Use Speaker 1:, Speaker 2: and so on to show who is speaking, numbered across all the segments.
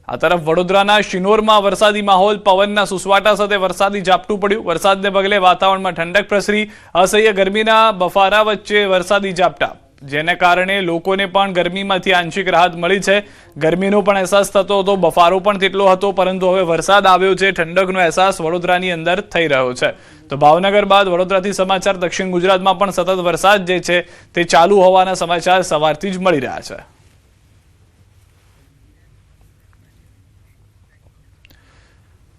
Speaker 1: આ તરફ વડોદરાના શિનોરમાં વરસાદી માહોલ, પવનના સુસવાટા સાથે વરસાદી ઝાપટું પડ્યું। વરસાદને પગલે વાતાવરણમાં ઠંડક પ્રસરી। અસહ્ય ગરમીના બફારા વચ્ચે વરસાદી ઝાપટા, જેને કારણે લોકોને પણ ગરમીમાંથી આંશિક રાહત મળી છે। ગરમીનો પણ અહેસાસ થતો હતો, બફારો પણ તેટલો હતો, પરંતુ હવે વરસાદ આવ્યો છે, ઠંડકનો અહેસાસ વડોદરાની અંદર થઈ રહ્યો છે। તો ભાવનગર બાદ વડોદરાથી સમાચાર દક્ષિણ ગુજરાતમાં પણ સતત વરસાદ જે છે તે ચાલુ હોવાના સમાચાર સવારથી જ મળી રહ્યા છે।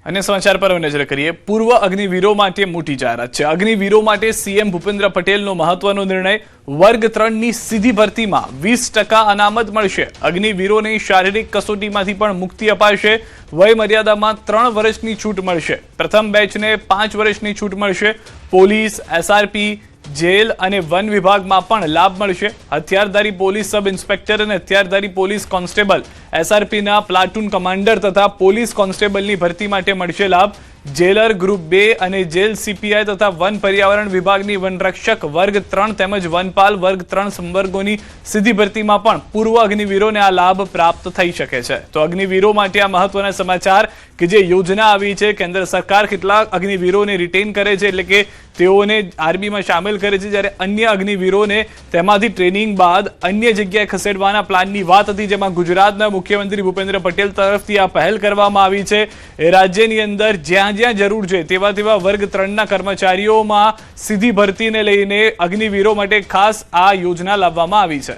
Speaker 1: अन्य समाचार पर नजर करिए। पूर्व अग्निवीरो माटे मोटी जाहेरात छे। अग्निवीरो माटे सीएम भूपेन्द्र पटेलनो महत्वनो निर्णय। वर्ग 3 ની સીધી ભરતીમાં 20% અનામત મળશે। અગ્નિવીરોને શારીરિક કસોટીમાંથી પણ મુક્તિ અપાશે। વય મર્યાદામાં 3 વર્ષની છૂટ મળશે। પ્રથમ બેચને 5 વર્ષની છૂટ મળશે। પોલીસ, એસઆરપી, જેલ અને વન વિભાગમાં પણ લાભ મળશે। હથિયારધારી પોલીસ સબ ઇન્સ્પેક્ટર અને હથિયારધારી પોલીસ કોન્સ્ટેબલ, એસઆરપીના પ્લાટૂન કમાન્ડર તથા પોલીસ કોન્સ્ટેબલની ભરતી માટે મળશે લાભ। જેલર, ગ્રુપ 2 અને જેલ સીપીઆઈ તથા વન પર્યાવરણ વિભાગની વનરક્ષક વર્ગ 3 તેમજ વનપાલ વર્ગ 3 સંવર્ગોની સીધી ભરતીમાં પણ પૂર્વ અગ્નિવીરોને આ લાભ પ્રાપ્ત થઈ શકે છે। તો અગ્નિવીરો માટે આ મહત્વના સમાચાર કે જે યોજના આવી છે, કેન્દ્ર સરકાર કેટલાક અગ્નિવીરોને રિટેન કરે છે, એટલે કે તેઓને આર્મીમાં સામેલ કરે છે, જ્યારે અન્ય અગ્નિવીરોને તેમાંથી ટ્રેનિંગ બાદ અન્ય જગ્યાએ ખસેડવાના પ્લાનની વાત હતી, જેમાં ગુજરાતના મુખ્યમંત્રી ભૂપેન્દ્ર પટેલ તરફથી આ પહેલ કરવામાં આવી છે। એ રાજ્યની અંદર જ્યાં જ્યાં જરૂર છે તેવા વર્ગ 3ના કર્મચારીઓમાં સીધી ભરતીને લઈને અગ્નિવીરો માટે ખાસ આ યોજના લાવવામાં આવી છે।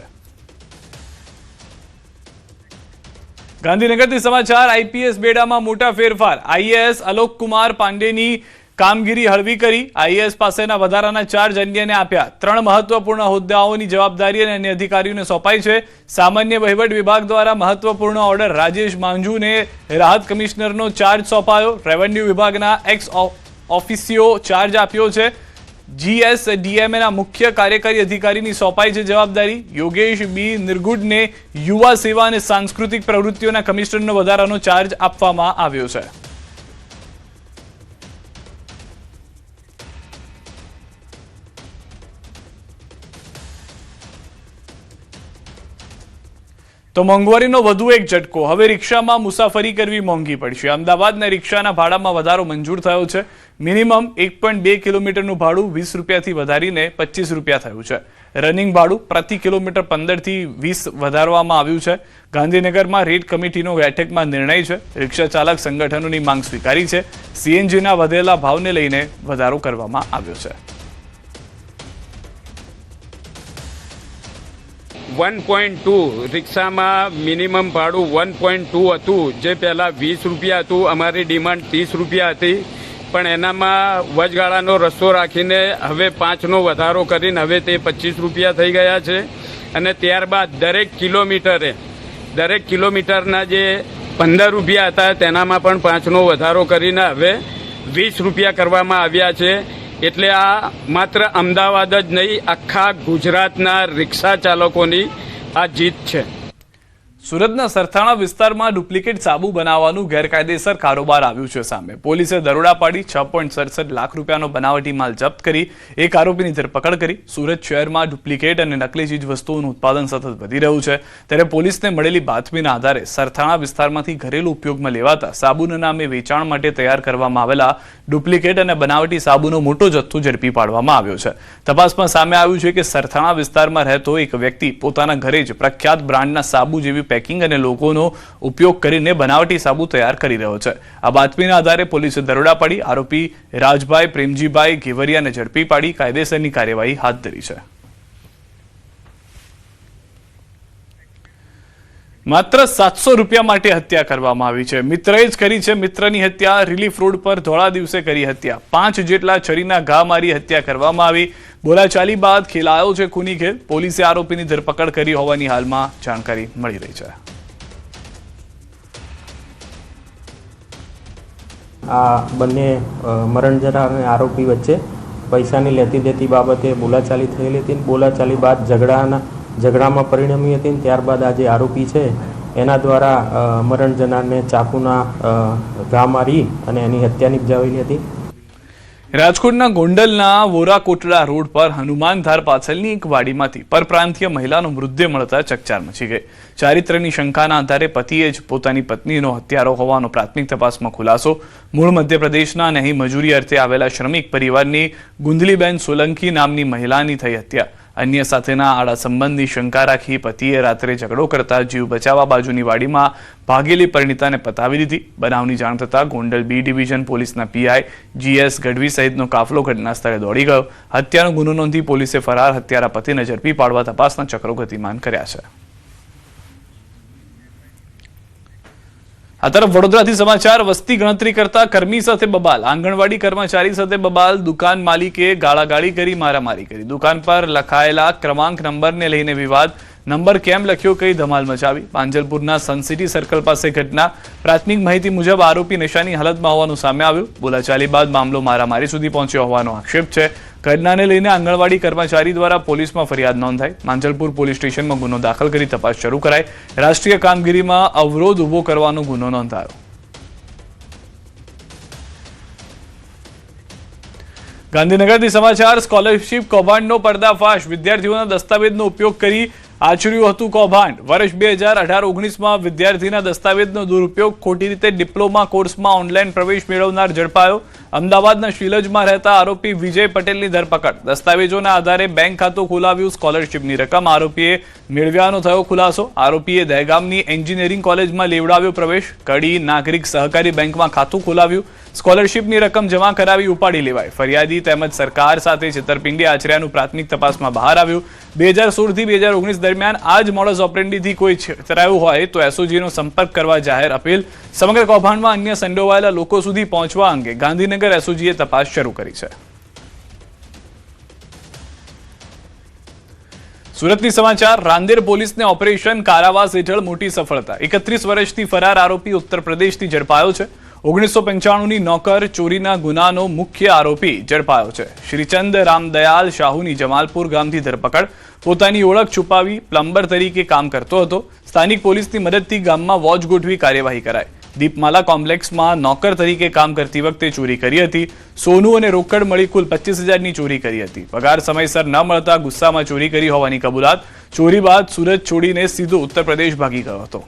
Speaker 1: ગાંધીનગરથી સમાચાર। આઈપીએસ બેડામાં મોટા ફેરફાર। આઈએએસ અલોક કુમાર પાંડેની કામગીરી હળવી કરી। આઈએએસ પાસેના વધારાના ચાર્જ અન્યને આપ્યા। 3 મહત્વપૂર્ણ હોદ્દાઓની જવાબદારી અને અન્ય અધિકારીઓને સોંપાઈ છે। સામાન્ય વહીવટ વિભાગ દ્વારા મહત્વપૂર્ણ ઓર્ડર રાજેશ માંઝુને રાહત કમિશનરનો ચાર્જ સોંપાયો। રેવન્યુ વિભાગના એક્સ ઓફિસિયો ચાર્જ આપ્યો છે। જીએસડીએમએના મુખ્ય કાર્યકારી અધિકારીની સોંપાઈ છે જવાબદારી। યોગેશ બી નિર્ગુડને યુવા સેવા અને સાંસ્કૃતિક પ્રવૃત્તિઓના કમિશનરનો વધારાનો ચાર્જ આપવામાં આવ્યો છે। તો મોંઘવારીનો વધુ એક ઝટકો। હવે રિક્ષામાં મુસાફરી કરવી મોંઘી પડશે। અમદાવાદના રિક્ષાના ભાડામાં વધારો મંજૂર થયો છે। મિનિમમ 1.2 કિલોમીટરનું ભાડું 20 રૂપિયાથી વધારીને 25 રૂપિયા થયું છે। રનિંગ ભાડું પ્રતિ કિલોમીટર 15 થી 20 વધારવામાં આવ્યું છે। ગાંધીનગરમાં રેટ કમિટીનો બેઠકમાં નિર્ણય છે। રિક્ષા ચાલક સંગઠનોની માંગ સ્વીકારી છે। સીએનજીના વધેલા ભાવને લઈને વધારો કરવામાં આવ્યો છે।
Speaker 2: 1.2 રિક્ષામાં મિનિમમ ભાડું 1.2 હતું, જે પહેલાં 20 રૂપિયા હતું। અમારી ડિમાન્ડ 30 રૂપિયા હતી, પણ એનામાં વચગાળાનો રસ્તો રાખીને હવે 5નો વધારો કરીને હવે તે 25 રૂપિયા થઈ ગયા છે। અને ત્યારબાદ દરેક કિલોમીટરના જે 15 રૂપિયા હતા તેનામાં પણ 5નો વધારો કરીને હવે 20 રૂપિયા કરવામાં આવ્યા છે। એટલે આ માત્ર અમદાવાદ જ નહીં, આખા ગુજરાતના રિક્ષા ચાલકોની આ જીત છે।
Speaker 1: સુરતના સરથાણા વિસ્તારમાં ડુપ્લિકેટ સાબુ બનાવવાનું ગેરકાયદેસર કારોબાર આવ્યું છે સામે। પોલીસે દરોડા પાડી 6.67 લાખ રૂપિયાનો બનાવટી માલ જપ્ત કરી એક આરોપીની ધરપકડ કરી। સુરત શહેરમાં ડુપ્લિકેટ અને નકલી ચીજ વસ્તુઓનું ઉત્પાદન સતત વધી રહ્યું છે, ત્યારે પોલીસને મળેલી બાતમીના આધારે સરથાણા વિસ્તારમાંથી ઘરેલું ઉપયોગમાં લેવાતા સાબુના નામે વેચાણ માટે તૈયાર કરવામાં આવેલા ડુપ્લિકેટ અને બનાવટી સાબુનો મોટો જથ્થો ઝડપી પાડવામાં આવ્યો છે। તપાસમાં સામે આવ્યું છે કે સરથાણા વિસ્તારમાં રહેતો એક વ્યક્તિ પોતાના ઘરે જ પ્રખ્યાત બ્રાન્ડના સાબુ જેવી પેકિંગ અને લોકોનો ઉપયોગ કરીને બનાવટી સાબુ તૈયાર કરી રહ્યો છે। આ બાતમીના આધારે પોલીસે દરોડા પાડી આરોપી રાજભાઈ પ્રેમજીભાઈ ઘેવરિયાને ઝડપી પાડી કાયદેસરની કાર્યવાહી હાથ ધરી છે। માત્ર 700 રૂપિયા માટે હત્યા કરવામાં આવી છે। મિત્રએ જ કરી છે મિત્રની હત્યા। રિલીફ રોડ પર ધોળા દિવસે કરી હત્યા। 5 જેટલા છરીના ઘા મારી હત્યા કરવામાં આવી। બોલાચાલી બાદ ખેલાયો છે ખૂની ખેલ। પોલીસે આરોપીની ધરપકડ કરી હોવાની હાલમાં જાણકારી મળી રહી છે।
Speaker 3: આ બંને મરણ જનાર અને આરોપી વચ્ચે પૈસાની લેતી દેતી બાબતે બોલાચાલી થયેલી હતી। બોલાચાલી બાદ ઝઘડામાં પરિણમી હતી। ત્યારબાદ આ જે આરોપી છે એના દ્વારા મરણ જનારને ચાકુના ઘા મારી અને એની હત્યા નિપજાવેલી હતી।
Speaker 1: રાજકોટના ગોંડલના વોરા કોટડા રોડ પર હનુમાનધાર પાછળની એક વાડીમાંથી પરપ્રાંતીય મહિલાનો મૃતદેહ મળતા ચકચાર મચી ગઈ. ચારિત્ર્યની શંકાના આધારે પતિએ જ પોતાની પત્નીનો હત્યારો હોવાનો પ્રાથમિક તપાસમાં ખુલાસો. મૂળ મધ્યપ્રદેશના અને અહીં મજૂરી અર્થે આવેલા શ્રમિક પરિવારની ગુંદલીબેન સોલંકી નામની મહિલાની થઈ હત્યા. અન્ય સાથેના આડા સંબંધની શંકા રાખી પતિએ રાત્રે ઝઘડો કરતા જીવ બચાવવા બાજુની વાડીમાં ભાગેલી પરિણીતાને પતાવી દીધી. બનાવની જાણ થતાં ગોંડલ બી ડિવિઝન પોલીસના પીઆઈ GS ગઢવી સહિતનો કાફલો ઘટના સ્થળે દોડી ગયો. હત્યાનો ગુનો નોંધી પોલીસે ફરાર હત્યારા પતિને ઝડપી પાડવા તપાસના ચક્રો ગતિમાન કર્યા છે. આ તરફ વડોદરાથી સમાચાર. વસ્તી ગણતરી કરતા કર્મી સાથે બબાલ. આંગણવાડી કર્મચારી સાથે બબાલ. દુકાન માલિકે ગાળાગાળી કરી મારામારી કરી. દુકાન પર લખાયેલા ક્રમાંક નંબરને લઈને વિવાદ. નંબર કેમ લખ્યો કઈ ધમાલ મચાવી. પાંજલપુરના સનસિટી સર્કલ પાસે ઘટના. પ્રાથમિક માહિતી મુજબ આરોપી નશાની હાલતમાં હોવાનું સામે આવ્યું. બોલાચાલી બાદ મામલો મારામારી સુધી પહોંચ્યો હોવાનો આક્ષેપ છે. ઘટનાને લઈને આંગણવાડી કર્મચારી દ્વારા પોલીસમાં ફરિયાદ નોંધાઈ. માંજલપુર પોલીસ સ્ટેશનમાં ગુનો દાખલ કરી તપાસ શરૂ કરાઈ. રાષ્ટ્રીય કામગીરીમાં અવરોધ ઉભો કરવાનો ગુનો નોંધાયો. ગાંધીનગરથી સમાચાર. સ્કોલરશીપ કૌભાંડનો પર્દાફાશ. વિદ્યાર્થીઓના દસ્તાવેજનો ઉપયોગ કરી આચર્યું હતું કૌભાંડ. વર્ષ 2018-19માં વિદ્યાર્થીના દસ્તાવેજનો દુરુપયોગ. ખોટી રીતે ડિપ્લોમા કોર્સમાં ઓનલાઈન પ્રવેશ મેળવનાર ઝડપાયો. અમદાવાદના શિલજમાં રહેતા આરોપી વિજય પટેલની ધરપકડ. દસ્તાવેજોના આધારે બેંક ખાતું ખોલાવ્યું. સ્કોલરશીપની રકમ આરોપીએ મેળવ્યાનો થયો ખુલાસો. આરોપીએ દહેગામની એન્જિનિયરિંગ કોલેજમાં લેવડાવ્યો પ્રવેશ. કડી નાગરિક સહકારી બેંકમાં ખાતું ખોલાવ્યું. સ્કોલરશીપની રકમ જમા કરાવી ઉપાડી લેવાય. ફરિયાદી તેમજ સરકાર સાથે છેતરપિંડી આચર્યાનું પ્રાથમિક તપાસમાં બહાર આવ્યું. 2016 થી 2019 દરમિયાન આ જ મોડસ ઓપરેન્ડીથી કોઈ છેતરાયું હોય તો SOGનો સંપર્ક કરવા જાહેર અપીલ. સમગ્ર કૌભાંડમાં અન્ય સંડોવાયેલા લોકો સુધી પહોંચવા અંગે ગાંધીનગર SOGએ તપાસ શરૂ કરી છે. સુરતની સમાચાર. રાંદેર પોલીસને ઓપરેશન કારાવાસ હેઠળ મોટી સફળતા. 31 વર્ષથી ફરાર આરોપી ઉત્તર પ્રદેશથી ઝડપાયો છે. 1995ની નોકર ચોરીના ગુનાનો મુખ્ય આરોપી ઝડપાયો છે. શ્રીચંદ રામદયાલ શાહુની જમાલપુર ગામથી ધરપકડ. પોતાની ઓળખ છુપાવી પ્લમ્બર તરીકે કામ કરતો હતો. સ્થાનિક પોલીસની મદદથી ગામમાં વોચ ગોઠવી કાર્યવાહી કરાઈ. દીપમાલા કોમ્પ્લેક્સમાં નોકર તરીકે કામ કરતી વખતે ચોરી કરી હતી. સોનું અને રોકડ મળી કુલ 25,000ની ચોરી કરી હતી. પગાર સમયસર ન મળતા ગુસ્સામાં ચોરી કરી હોવાની કબૂલાત. ચોરી બાદ સુરત છોડીને સીધો ઉત્તર પ્રદેશ ભાગી ગયો હતો.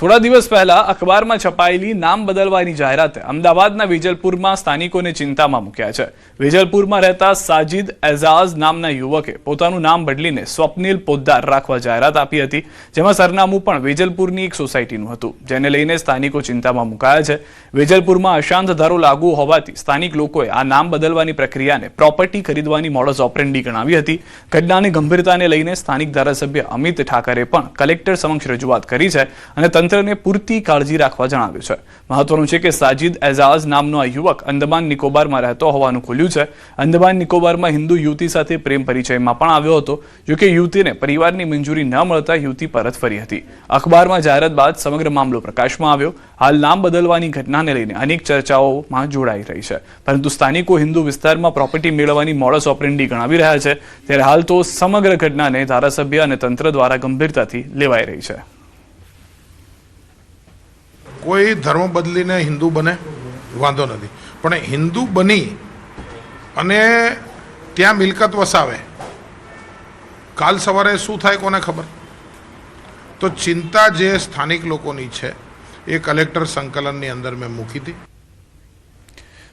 Speaker 1: થોડા દિવસ પહેલા અખબારમાં છપાયેલી નામ બદલવાની જાહેરાતે અમદાવાદના વેજલપુરમાં સ્થાનિકોને ચિંતામાં મૂક્યા છે. વેજલપુરમાં રહેતા સાજિદ એઝાઝ નામના યુવકે પોતાનું નામ બદલીને સ્વપ્નિલ પોદ્દાર રાખવા જાહેરાત આપી હતી, જેમાં સરનામું પણ વેજલપુરની એક સોસાયટીનું હતું, જેને લઈને સ્થાનિકો ચિંતામાં મુકાયા છે. વેજલપુરમાં અશાંત ધારો લાગુ હોવાથી સ્થાનિક લોકોએ આ નામ બદલવાની પ્રક્રિયાને પ્રોપર્ટી ખરીદવાની મોડસ ઓપરેન્ડી ગણાવી હતી. ઘટનાની ગંભીરતાને લઈને સ્થાનિક ધારાસભ્ય અમિત ઠાકરે પણ કલેક્ટર સમક્ષ રજૂઆત કરી છે અને તંત્રને પૂરતી કાળજી રાખવા જણાવ્યું છે. મહત્વનું છે કે સાજિદ એઝાઝ નામનો આ યુવક અંદમાન નિકોબારમાં રહેતો હોવાનું ખુલ્યું છે. અંદમાન નિકોબારમાં હિન્દુ યુવતી સાથે પ્રેમ પરિચયમાં પણ આવ્યો હતો. જોકે યુવતીને પરિવારની મંજૂરી ન મળતા યુવતી પરત ફરી હતી. અખબારમાં જાહેરાત બાદ સમગ્ર મામલો પ્રકાશમાં આવ્યો. હાલ નામ બદલવાની ઘટનાને લઈને અનેક ચર્ચાઓમાં જોડાઈ રહી છે, પરંતુ સ્થાનિકો હિન્દુ વિસ્તારમાં પ્રોપર્ટી મેળવવાની મોડસ ઓપરેન્ડી ગણાવી રહ્યા છે. ત્યારે હાલ તો સમગ્ર ઘટનાને ધારાસભ્ય અને તંત્ર દ્વારા ગંભીરતાથી લેવાઈ રહી છે.
Speaker 4: કોઈ ધર્મ બદલીને હિન્દુ બને વાંધો નથી, પણ હિન્દુ બની અને ત્યાં મિલકત વસાવે, કાલ સવારે શું થાય કોને ખબર. તો ચિંતા જે સ્થાનિક લોકોની છે એ કલેક્ટર સંકલનની અંદર મેં મૂકી હતી.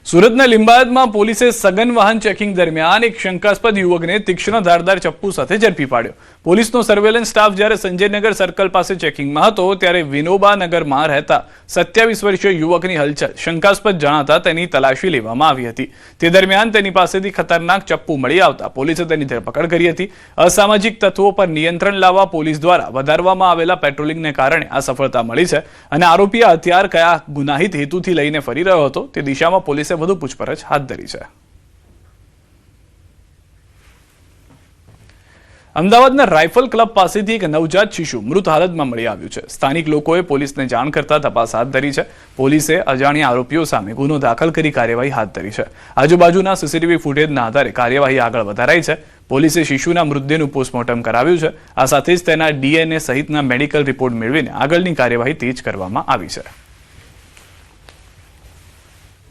Speaker 1: સુરતના લિંબાયતમાં પોલીસે સઘન વાહન ચેકિંગ દરમિયાન એક શંકાસ્પદ યુવકને તીક્ષ્ણ ધારદાર ચપ્પુ સાથે ઝડપી પાડ્યો. પોલીસનો સર્વેલન્સ સ્ટાફ જ્યારે સંજયનગર સર્કલ પાસે ચેકિંગમાં હતો ત્યારે વિનોબા નગરમાં રહેતા 27 વર્ષીય યુવકની હલચલ શંકાસ્પદ જણાતા તેની તલાશી લેવામાં આવી હતી. તે દરમિયાન તેની પાસેથી ખતરનાક ચપ્પુ મળી આવતા પોલીસે તેની ધરપકડ કરી હતી. અસામાજિક તત્વો પર નિયંત્રણ લાવવા પોલીસ દ્વારા વધારવામાં આવેલા પેટ્રોલિંગને કારણે આ સફળતા મળી છે અને આરોપી આ હથિયાર કયા ગુનાહિત હેતુથી લઈને ફરી રહ્યો હતો તે દિશામાં પોલીસે વધુ પૂછપરછ હાથ ધરી છે. અમદાવાદના રાઇફલ ક્લબ પાસેથી એક નવજાત શિશુ મૃત હાલતમાં મળી આવ્યું છે. સ્થાનિક લોકોએ પોલીસને જાણ કરતા તપાસ હાથ ધરી છે. પોલીસે અજાણ્યા આરોપીઓ સામે ગુનો દાખલ કરી કાર્યવાહી હાથ ધરી છે. આજુબાજુના CCTV ફૂટેજના આધારે કાર્યવાહી આગળ વધારાઈ છે. પોલીસે શિશુના મૃતદેહનું પોસ્ટમોર્ટમ કરાવ્યું છે. આ સાથે જ તેના DNA સહિતના મેડિકલ રિપોર્ટ મેળવીને આગળની કાર્યવાહી તેજ કરવામાં આવી છે.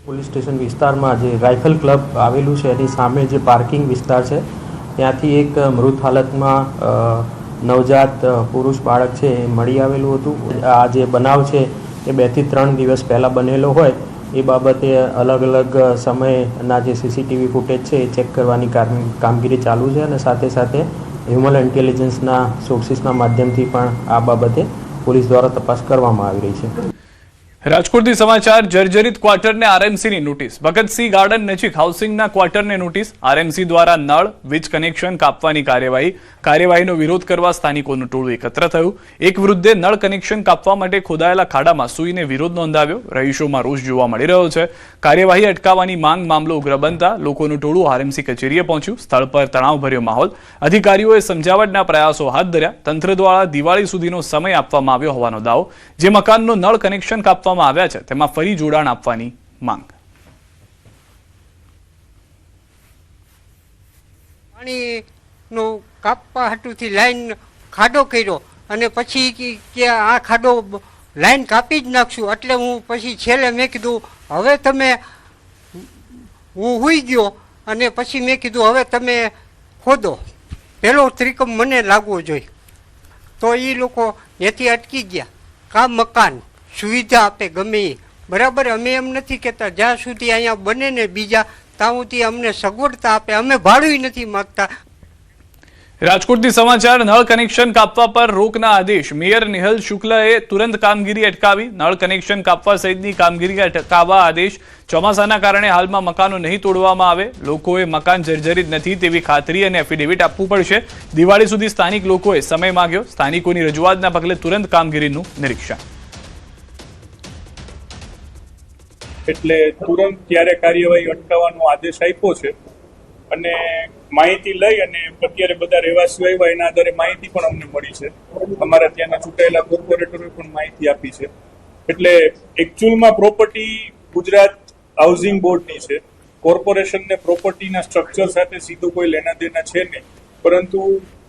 Speaker 3: પોલીસ સ્ટેશન વિસ્તારમાં જે રાઇફલ ક્લબ આવેલું છે એની સામે જે પાર્કિંગ વિસ્તાર છે ત્યાંથી એક મૃત હાલતમાં નવજાત પુરુષ બાળક છે એ મળી આવેલું હતું. આ જે બનાવ છે એ 2 થી 3 દિવસ પહેલાં બનેલો હોય એ બાબતે અલગ અલગ સમયના જે સીસીટીવી ફૂટેજ છે એ ચેક કરવાની કામગીરી ચાલુ છે અને સાથે સાથે હ્યુમન ઇન્ટેલિજન્સના સોર્સિસના માધ્યમથી પણ આ બાબતે પોલીસ દ્વારા તપાસ કરવામાં આવી રહી છે.
Speaker 1: રાજકોટથી સમાચાર. જર્જરિત ક્વાર્ટરને આરએમસીની નોટિસ. ભગતસિંહ ગાર્ડન નજીક હાઉસિંગના ક્વાર્ટરને નોટિસ. આરએમસી દ્વારા નળ વીજ કનેક્શન કાપવાની કાર્યવાહીનો વિરોધ કરવા સ્થાનિકોનું ટોળું એકત્ર થયું. એક વૃદ્ધે નળ કનેક્શન કાપવા માટે ખોદાયેલા ખાડામાં સૂઈને વિરોધ નોંધાવ્યો. રહીશોમાં રોષ જોવા મળી રહ્યો છે. કાર્યવાહી અટકાવવાની માંગ મામલો ઉગ્ર બનતા લોકોનું ટોળું આરએમસી કચેરીએ પહોંચ્યું. સ્થળ પર તણાવભર્યો માહોલ. અધિકારીઓએ સમજાવટના પ્રયાસો હાથ ધર્યા. તંત્ર દ્વારા દિવાળી સુધીનો સમય આપવામાં આવ્યો હોવાનો દાવો. જે મકાનનો નળ કનેક્શન કાપવામાં આવ્યા છે તેમાં ફરી જોડાણ આપવાની માંગ.
Speaker 5: પાણીનું કાપવા હાટુથી લાઈન ખાડો કર્યો અને પછી કે આ ખાડો લાઈન કાપી જ નાખશું એટલે હું પછી છેલ્લે મેં કીધું હવે તમે હું હુઈ ગયો અને પછી મેં કીધું હવે તમે ખોદો, પહેલો ત્રિકમ મને લાગવો જોઈએ. તો એ લોકો ત્યાંથી અટકી ગયા. કા મકાન સુવિધા આપે ગમે એ બરાબર. અમે એમ નથી કહેતા જ્યાં સુધી અહીંયા બને ને બીજા ત્યાં સુધી અમને સગવડતા આપે. અમે ભાડું નથી માગતા.
Speaker 1: રાજકોટથી સમાચાર. નળ કનેક્શન કાપવા પર રોકના આદેશ. મેયર નિહલ શુક્લએ તુરંત કામગીરી અટકાવી. નળ કનેક્શન કાપવા સહિતની કામગીરી અટકાવવા આદેશ. ચોમાસાના કારણે હાલમાં મકાનો નહીં તોડવામાં આવે. લોકોએ મકાન જર્જરિત નથી તેવી ખાતરી અને એફિડેવિટ આપવું પડશે. દિવાળી સુધી સ્થાનિક લોકોએ સમય માંગ્યો. સ્થાનિકોની રજૂઆતના પગલે તુરંત કામગીરીનું નિરીક્ષણ.
Speaker 6: એટલે તુરંત ત્યારે કાર્યવાહી અટકાવવાનો આદેશ આપ્યો છે અને માહિતી લઈ અને અત્યારે બધા રહેવાસીઓ આવ્યા એના આધારે માહિતી પણ અમને મળી છે. અમારા ત્યાંના ચૂંટાયેલા કોર્પોરેટરોએ પણ માહિતી આપી છે. એટલે એકચ્યુઅલમાં પ્રોપર્ટી ગુજરાત હાઉસિંગ બોર્ડની છે. કોર્પોરેશનને પ્રોપર્ટીના સ્ટ્રક્ચર સાથે સીધું કોઈ લેના દેના છે નહીં, પરંતુ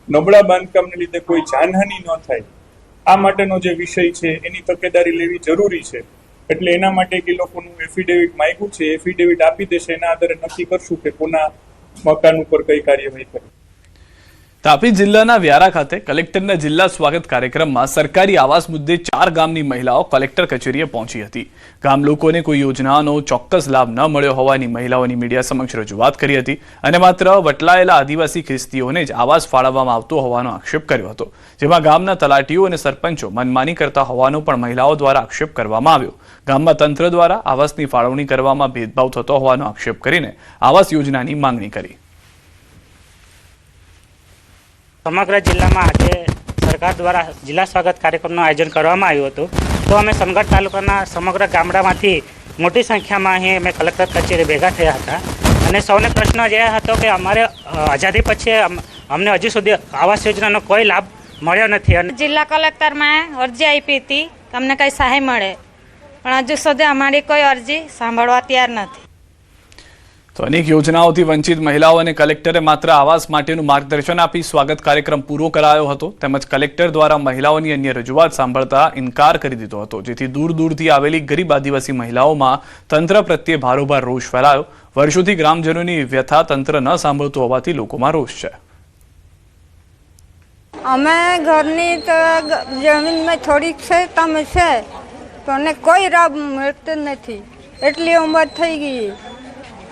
Speaker 6: નબળા બાંધકામને લીધે કોઈ જાનહાનિ ન થાય આ માટેનો જે વિષય છે એની તકેદારી લેવી જરૂરી છે. એટલે એના માટે કે લોકોનું એફિડેવિટ માંગ્યું છે, એફિડેવિટ આપી દેશે. એના આધારે નક્કી કરશું કે કોના મકાન ઉપર કઈ કાર્યવાહી કરવી.
Speaker 1: તાપી જિલ્લાના વ્યારા ખાતે કલેક્ટરના જિલ્લા સ્વાગત કાર્યક્રમમાં સરકારી આવાસ મુદ્દે 4 ગામની મહિલાઓ કલેક્ટર કચેરીએ પહોંચી હતી. ગામ લોકોને કોઈ યોજનાનો ચોક્કસ લાભ ન મળ્યો હોવાની મહિલાઓની મીડિયા સમક્ષ રજૂઆત કરી હતી અને માત્ર વટલાયેલા આદિવાસી ખ્રિસ્તીઓને જ આવાસ ફાળવવામાં આવતો હોવાનો આક્ષેપ કર્યો હતો. જેમાં ગામના તલાટીઓ અને સરપંચો મનમાની કરતા હોવાનો પણ મહિલાઓ દ્વારા આક્ષેપ કરવામાં આવ્યો. ગામમાં તંત્ર દ્વારા આવાસની ફાળવણી કરવામાં ભેદભાવ થતો હોવાનો આક્ષેપ કરીને આવાસ યોજનાની માંગણી કરી.
Speaker 7: સમગ્ર જિલ્લામાં આજે સરકાર દ્વારા જિલ્લા સ્વાગત કાર્યક્રમનું આયોજન કરવામાં આવ્યું હતું. તો અમે સમગઢ તાલુકાના સમગ્ર ગામડામાંથી મોટી સંખ્યામાં અહીં અમે કલેક્ટર કચેરી ભેગા થયા હતા અને સૌને પ્રશ્ન એ હતો કે અમારે આઝાદી પછી અમને હજુ સુધી આવાસ યોજનાનો કોઈ લાભ મળ્યો નથી. અને
Speaker 8: જિલ્લા કલેક્ટરમાં અરજી આપી હતી કે અમને કંઈ સહાય મળે, પણ હજુ સુધી અમારી કોઈ અરજી સાંભળવા તૈયાર નથી.
Speaker 1: તો અનેક યોજનાઓથી વંચિત મહિલાઓને કલેક્ટરે માત્ર આવાસ માટેનું માર્ગદર્શન આપી સ્વાગત કાર્યક્રમ પૂરો કરાયો હતો. તેમજ કલેક્ટર દ્વારા મહિલાઓની અન્ય રજૂઆત સાંભળતા ઇનકાર કરી દીધો હતો, જેથી દૂર દૂરથી આવેલી ગરીબ આદિવાસી મહિલાઓમાં તંત્ર પ્રત્યે ભારોભાર રોષ ફેલાયો. વર્ષોથી ગ્રામજનોની વ્યથા તંત્ર ન સાંભળતું હોવાથી લોકોમાં રોષ છે.
Speaker 9: અમે ઘરની તો જમીનમાં થોડીક છે તમે છે તો કોઈ લાભ મળતો નથી. એટલી ઉંમર થઈ ગઈ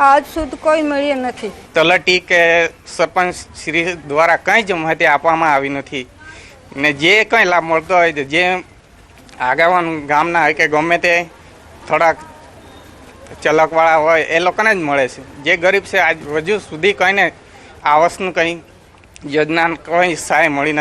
Speaker 9: આજ સુધી કોઈ મળ્યું નથી.
Speaker 10: તલાટી કે સરપંચ શ્રી દ્વારા કંઈ જ માહિતી આપવામાં આવી નથી ને જે કંઈ લાભ મળતો હોય જે આગેવાન ગામના હોય કે ગમે તે થોડાક ચલકવાળા હોય એ લોકોને જ મળે છે. જે ગરીબ છે આજ હજુ સુધી કંઈને આવાસનું કંઈ યોજના કોઈ સહાય મળી નથી.